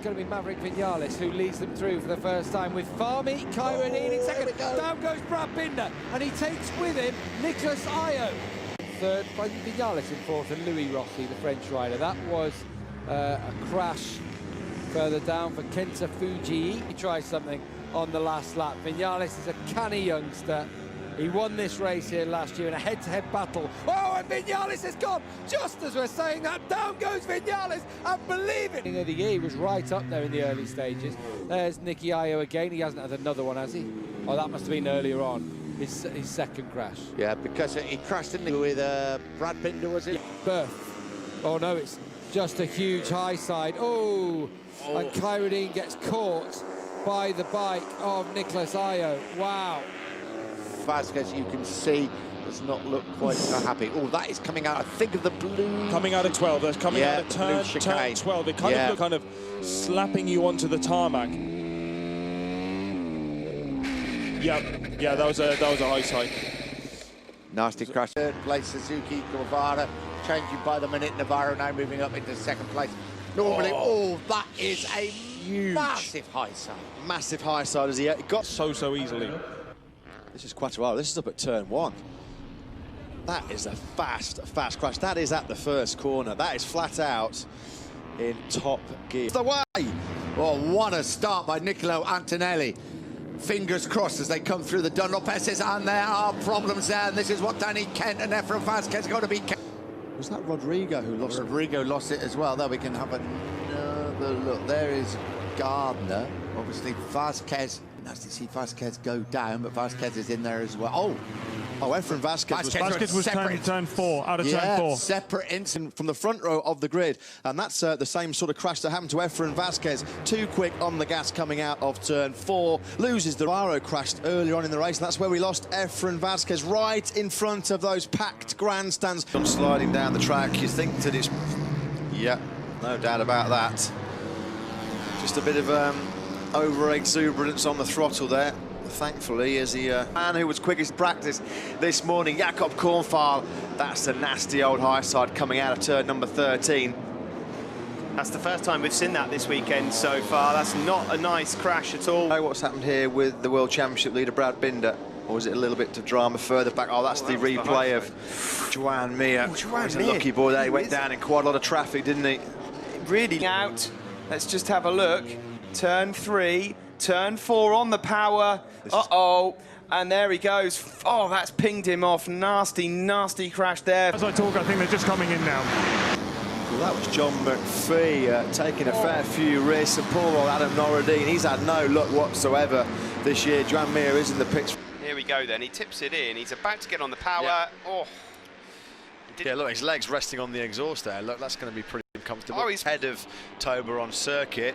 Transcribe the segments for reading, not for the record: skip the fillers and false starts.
going to be Maverick Vinales who leads them through for the first time with Farmi, Kyronine in second. Down goes Brad Binder, and he takes with him Nicholas Ayo. Third, Vinales in fourth, and Louis Rossi, the French rider. That was a crash further down for Kenta Fuji. He tried something on the last lap. Vinales is a canny youngster. He won this race here last year in a head-to-head battle. Oh, and Vinales has gone! Just as we're saying that, down goes Vinales, and believe it! The year he was right up there in the early stages. There's Nicky Ayo again. He hasn't had another one, has he? Oh, that must have been earlier on, his second crash. Yeah, because he crashed, didn't he, with Brad Binder, was it? Berth. Oh, no, it's just a huge high side. Oh, and Kyronine gets caught by the bike of Nicholas Ayo. Wow. Vasquez, you can see, does not look quite so happy. Oh, that is coming out, I think, of the blue. Coming out of 12, that's coming out of turn 12. It kind of slapping you onto the tarmac. Yeah, that was a high side. Nasty crash. Third place, Suzuki, Guevara, changing by the minute. Navarro now moving up into second place. Normally, that is a huge, massive high side. Massive high side as he got so easily. This is quite a while. This is up at turn 1. That is a fast crash. That is at the first corner. That is flat out in top gear. The way! Oh, what a start by Nicolo Antonelli. Fingers crossed as they come through the Dunlop S's, and there are problems there, and this is what Danny Kent and Efren Vasquez got to be. Was that Rodrigo who lost it? Rodrigo lost it as well. There we can have another look. There is Gardner. Obviously, Vasquez. Nice to see Vasquez go down, but Vasquez is in there as well. Oh, Efren Vasquez was turn 4, out of turn 4. Separate incident from the front row of the grid, and that's the same sort of crash that happened to Efren Vasquez. Too quick on the gas coming out of turn 4. Loses the Navarro crashed earlier on in the race, and that's where we lost Efren Vasquez, right in front of those packed grandstands. Sliding down the track, you think that it's... Yeah, no doubt about that. Just a bit of over-exuberance on the throttle there. Thankfully, as the man who was quickest practice this morning, Jakob Kornfall. That's a nasty old high side coming out of turn number 13. That's the first time we've seen that this weekend so far. That's not a nice crash at all. What's happened here with the World Championship leader, Brad Binder? Or was it a little bit of drama further back? Oh, that's the replay of Joan Mir. He's a lucky boy there. He went down in quite a lot of traffic, didn't he? Really out. Let's just have a look. Turn 3, turn 4 on the power. Uh-oh. And there he goes. Oh, that's pinged him off. Nasty crash there. As I talk, I think they're just coming in now. Well, that was John McPhee taking a fair few risks. And poor old Adam Norradine, he's had no luck whatsoever this year. Joan Mir is in the pits. Here we go then. He tips it in. He's about to get on the power. Yeah. Oh. Yeah, look, his legs resting on the exhaust there. Look, that's going to be pretty comfortable. Oh, he's head of Tober on circuit.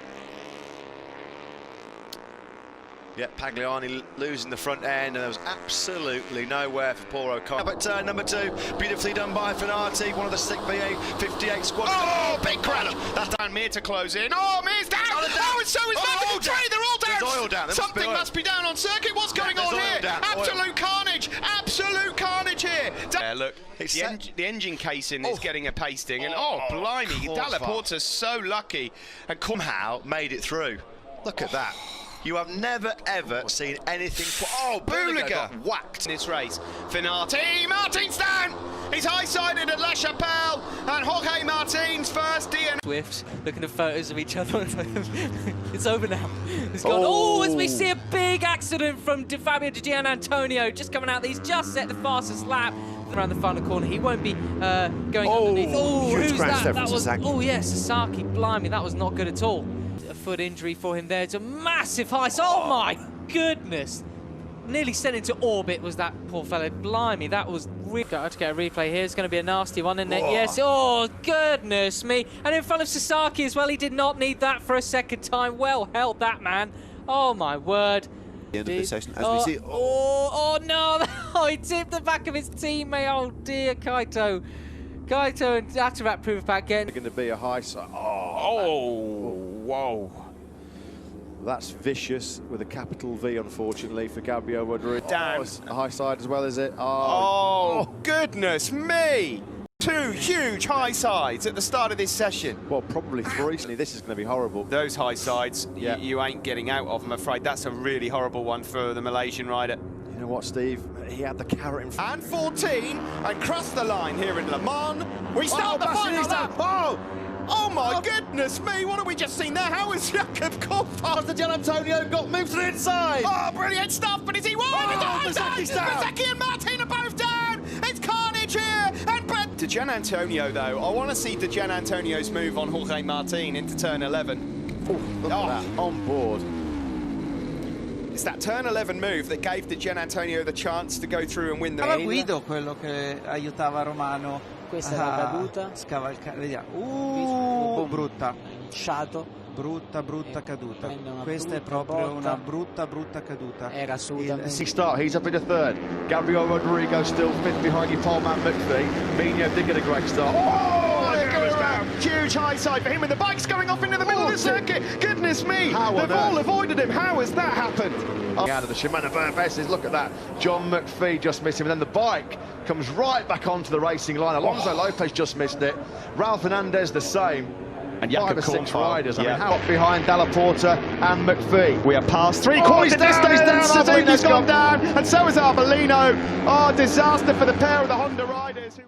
Yeah, Pagliani losing the front end, and there was absolutely nowhere for poor O'Connor. But turn number 2, beautifully done by Finati, one of the sick VA58 squad. Oh, big crash! That's down Mir to close in. Oh, Mir's down! Oh, and so is Maverick Trey. They're all down! There's oil down. Something must be down on circuit. What's going on here? Absolute carnage! Absolute carnage here! Look, the engine casing is getting a pasting, and blimey, Dalla Porta's so lucky. And somehow made it through. Look at that. You have never, ever seen anything... Buliga got whacked in this race. Finati, Martin's down! He's high-sided at La Chapelle, and Jorge Martin's first DNF. Swift, looking at photos of each other. It's over now. It's gone. Oh, as we see a big accident from Fabio Di Gianantonio, just coming out. He's just set the fastest lap around the final corner. He won't be going underneath. Oh, who's that? That was... Oh, yes, Sasaki. Blimey, that was not good at all. A foot injury for him there. It's a massive high. Oh my goodness! Nearly sent into orbit was that poor fellow. Blimey, that was really... Got to get a replay here. It's going to be a nasty one, isn't it? Yes. Oh goodness me! And in front of Sasaki as well. He did not need that for a second time. Well held, that man. Oh my word! The end of this session, as we see. Oh no! Oh, he tipped the back of his teammate. Oh dear, Kaito. Kaito and Atarat proof back again. Going to be a high side. Whoa. That's vicious with a capital V, unfortunately, for Gabriel Rodriguez. Down. A high side as well, is it? Oh, goodness me! Two huge high sides at the start of this session. Well, probably three. This is going to be horrible. Those high sides, yeah. you ain't getting out of, I'm afraid. That's a really horrible one for the Malaysian rider. You know what, Steve? He had the carrot in front. And 14, and cross the line here in Le Mans. We start the final lap. Oh my goodness me, what have we just seen there? How has Jakob Korfast The Gian Antonio got moved to the inside. Oh, brilliant stuff, but is he wide? Bezecchi's down. Bezecchi and Martin are both down. It's carnage here. And Gian Antonio, though, I want to see Gian Antonio's move on Jorge Martin into turn 11. Look at that, on board. It's that turn 11 move that gave Gian Antonio the chance to go through and win the race. Guido quello che aiutava Romano. Questa è la caduta. Scavalcare, vediamo. Brutta. Brutta caduta. Questa è proprio una brutta caduta. Era assolutamente. He's up in the third. Gabriel Rodrigo still fifth behind you, Paul-Man McPhee. Mino did get a great start. Huge high side for him, and the bike's going off into the middle of the circuit. Goodness me, they've all avoided him. How has that happened? Out of the Shimano VFSs, look at that. John McPhee just missed him, and then the bike comes right back onto the racing line. Alonso Lopez just missed it. Ralph Hernandez the same. And 5 or 6 riders. I mean, how behind Dalla Porta and McPhee. We are past three-quarters distance. Suzuki's gone down, and so is Arbolino. Oh, disaster for the pair of the Honda riders.